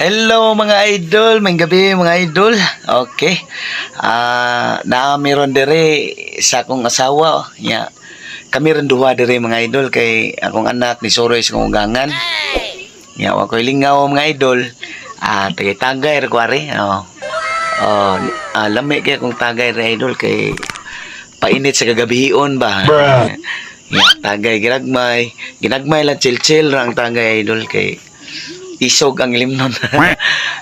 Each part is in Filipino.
Hello mga idol, may gabi mga idol. Okay. Na meron dire sa akong asawa. Ya. Kami rin duha dire mga idol kay akong anak ni Soroy sa kong gangan. Ya, wa koy lingaw mga idol. Tagay-tagay ra kware. Lami kay akong tagay ra idol kay painit sa kagabihion ba. Ya, tagay ginagmay lang chill-chill ra ang tagay idol kay isog ang limnon.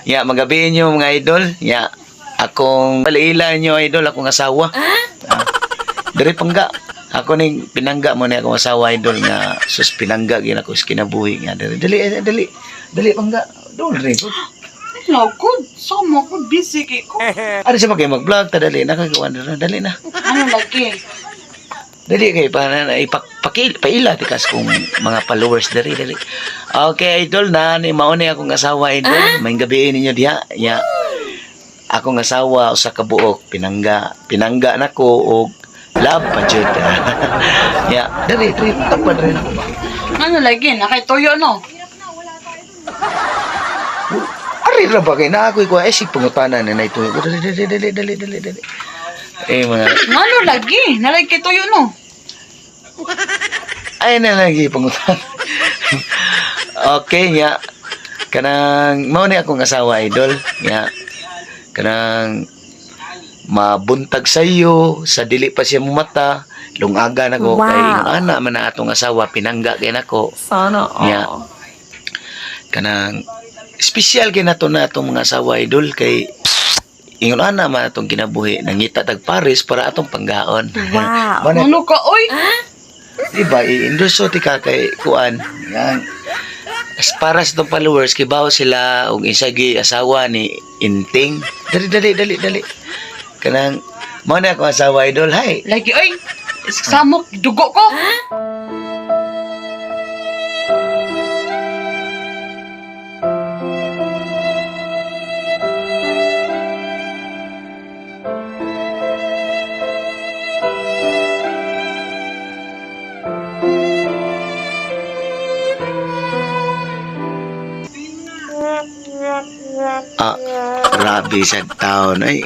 Ya, magabi nyo mga idol. Ya, akong paliila nyo idol, akong asawa. Dari pangga. Ako ning pinangga mo na akong asawa idol nga sus pinangga gina ko kinabuhi nga dali pangga. Dol rin ko. Lagod, sama ko busy kay ko. Ano siya mag-vlog ta dali na kagawan na dali na. Ano lagi? Dali kay paila tikas kung mga followers dali. Okay idol na ni mao ni akong asawa idol. May gabi ninyo diha. Ya. Akong asawa usa ka buok pinangga nako og love pa jud. Ya, dali tapad rin ako ba. Ano lagi? Nakay toyo no? Ari ra ba kay na ako ko isip pangutanan na ito. Dali. Mga Ano lagi? Nalagi toyo no? ay na lagi pangutan. Okay ya. Kanang mao ni akong asawa idol. Ya. Kanang mabuntag sa iyo sa dili pa siya mumata lungaga na ko kay ana man na atong asawa pinangga kay nako Sana ya kanang special kay nato na atong mga asawa idol kay ingon ana man atong kinabuhi nangita tag Paris para atong panggaon. Ano ka oy? Diba i-endorso ti ka kay kuan yan as para sa itong followers kay bawo sila og isagi asawa ni Inting dali kanang mo na ako asawa idol hay Lagi oy. Samok dugo ko. grabe sa taon ay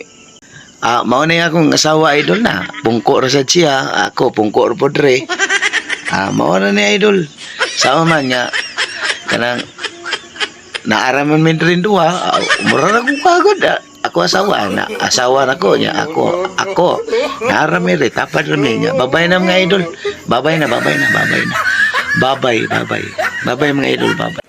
mao na akong asawa idol na pungko ra sad siya ako pungko ra pod re mao na ni idol sama man nga kanang naaraman min rin duha mura na ko kagod ako asawa nako niya ako naarami re tapad rami niya babay na mga idol babay na babay mga idol babay